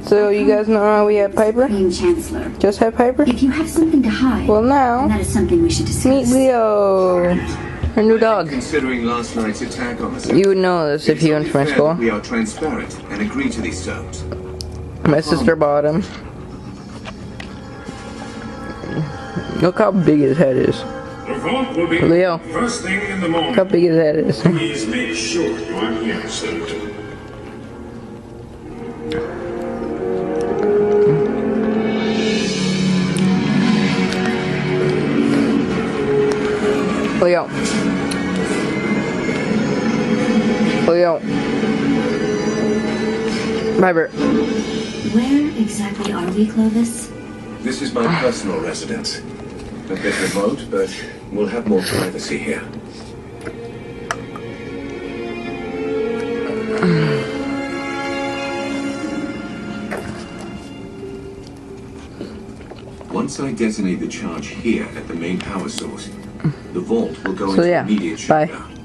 So you guys know how we had Piper? Supreme Chancellor. Just had Piper? If you have something to hide, Well, now that is something we should discuss. meet Leo, her new dog. Considering last night's attack on us, You would know this if you went to my school. we are transparent and agree to these terms. My sister bought him. Look how big his head is. The vault will be Leo. first thing in the morning. Look how big his head is. Please make sure you are here, Senator. Leo. Leo. Piper. Where exactly are we, Clovis? This is my personal residence. A bit remote, but we'll have more privacy here. Once I detonate the charge here at the main power source, the vault will go into yeah, immediate bye. shutdown.